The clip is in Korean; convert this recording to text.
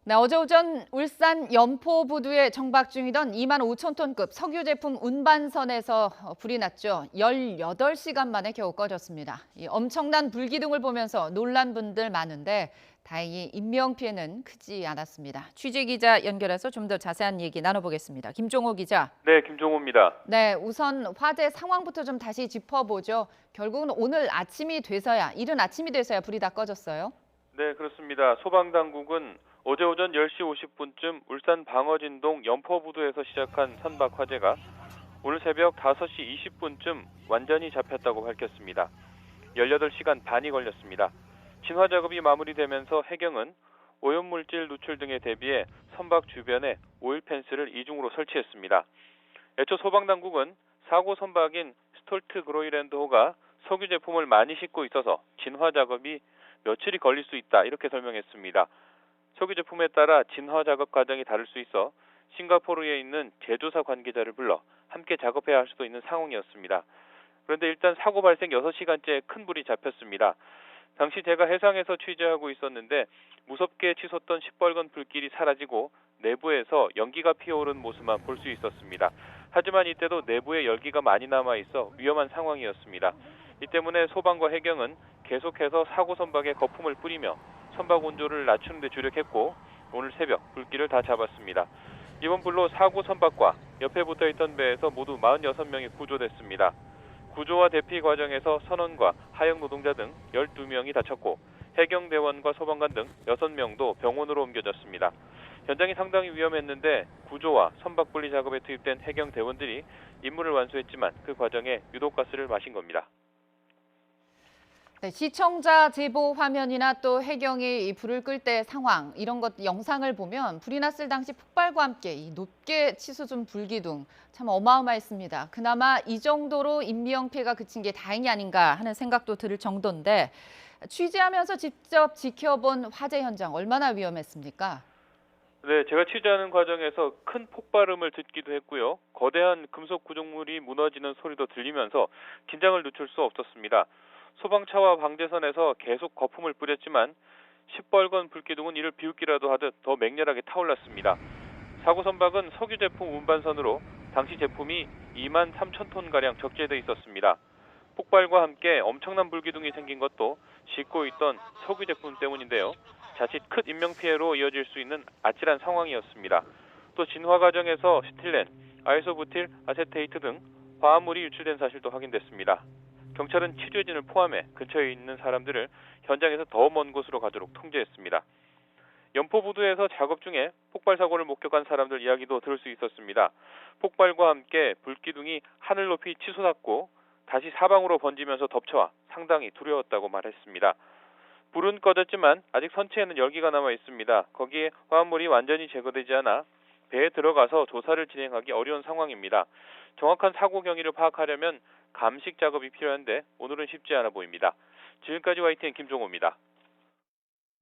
네, 어제 오전 울산 연포부두에 정박 중이던 2만 5천 톤급 석유 제품 운반선에서 불이 났죠. 18시간 만에 겨우 꺼졌습니다. 이 엄청난 불기둥을 보면서 놀란 분들 많은데 다행히 인명피해는 크지 않았습니다. 취재 기자 연결해서 좀 더 자세한 얘기 나눠보겠습니다. 김종호 기자. 네, 김종호입니다. 네, 우선 화재 상황부터 좀 다시 짚어보죠. 결국은 오늘 아침이 돼서야, 이른 아침이 돼서야 불이 다 꺼졌어요. 네, 그렇습니다. 소방당국은 어제 오전 10시 50분쯤 울산 방어진동 연포부두에서 시작한 선박 화재가 오늘 새벽 5시 20분쯤 완전히 잡혔다고 밝혔습니다. 18시간 반이 걸렸습니다. 진화 작업이 마무리되면서 해경은 오염물질 누출 등에 대비해 선박 주변에 오일 펜스를 이중으로 설치했습니다. 애초 소방당국은 사고 선박인 스톨트 그로이랜드호가 석유 제품을 많이 싣고 있어서 진화 작업이 며칠이 걸릴 수 있다 이렇게 설명했습니다. 석유 제품에 따라 진화 작업 과정이 다를 수 있어 싱가포르에 있는 제조사 관계자를 불러 함께 작업해야 할 수도 있는 상황이었습니다. 그런데 일단 사고 발생 6시간째 큰 불이 잡혔습니다. 당시 제가 해상에서 취재하고 있었는데 무섭게 치솟던 시뻘건 불길이 사라지고 내부에서 연기가 피어오른 모습만 볼 수 있었습니다. 하지만 이때도 내부에 열기가 많이 남아있어 위험한 상황이었습니다. 이 때문에 소방과 해경은 계속해서 사고 선박에 거품을 뿌리며 선박 온도를 낮추는 데 주력했고 오늘 새벽 불길을 다 잡았습니다. 이번 불로 사고 선박과 옆에 붙어있던 배에서 모두 46명이 구조됐습니다. 구조와 대피 과정에서 선원과 하역 노동자 등 12명이 다쳤고 해경대원과 소방관 등 6명도 병원으로 옮겨졌습니다. 현장이 상당히 위험했는데 구조와 선박 분리 작업에 투입된 해경대원들이 임무를 완수했지만 그 과정에 유독가스를 마신 겁니다. 네, 시청자 제보 화면이나 또 해경이 이 불을 끌 때 상황 이런 것 영상을 보면 불이 났을 당시 폭발과 함께 이 높게 치솟은 불기둥 참 어마어마했습니다. 그나마 이 정도로 인명 피해가 그친 게 다행이 아닌가 하는 생각도 들 정도인데 취재하면서 직접 지켜본 화재 현장 얼마나 위험했습니까? 네, 제가 취재하는 과정에서 큰 폭발음을 듣기도 했고요. 거대한 금속 구조물이 무너지는 소리도 들리면서 긴장을 늦출 수 없었습니다. 소방차와 방재선에서 계속 거품을 뿌렸지만 시뻘건 불기둥은 이를 비웃기라도 하듯 더 맹렬하게 타올랐습니다. 사고 선박은 석유 제품 운반선으로 당시 제품이 2만 3천 톤가량 적재돼 있었습니다. 폭발과 함께 엄청난 불기둥이 생긴 것도 싣고 있던 석유 제품 때문인데요. 자칫 큰 인명피해로 이어질 수 있는 아찔한 상황이었습니다. 또 진화 과정에서 스틸렌, 아이소부틸, 아세테이트 등 화합물이 유출된 사실도 확인됐습니다. 경찰은 취재진을 포함해 근처에 있는 사람들을 현장에서 더 먼 곳으로 가도록 통제했습니다. 연포부두에서 작업 중에 폭발 사고를 목격한 사람들 이야기도 들을 수 있었습니다. 폭발과 함께 불기둥이 하늘 높이 치솟았고 다시 사방으로 번지면서 덮쳐와 상당히 두려웠다고 말했습니다. 불은 꺼졌지만 아직 선체에는 열기가 남아 있습니다. 거기에 화합물이 완전히 제거되지 않아 배에 들어가서 조사를 진행하기 어려운 상황입니다. 정확한 사고 경위를 파악하려면 감식 작업이 필요한데 오늘은 쉽지 않아 보입니다. 지금까지 YTN 김종호입니다.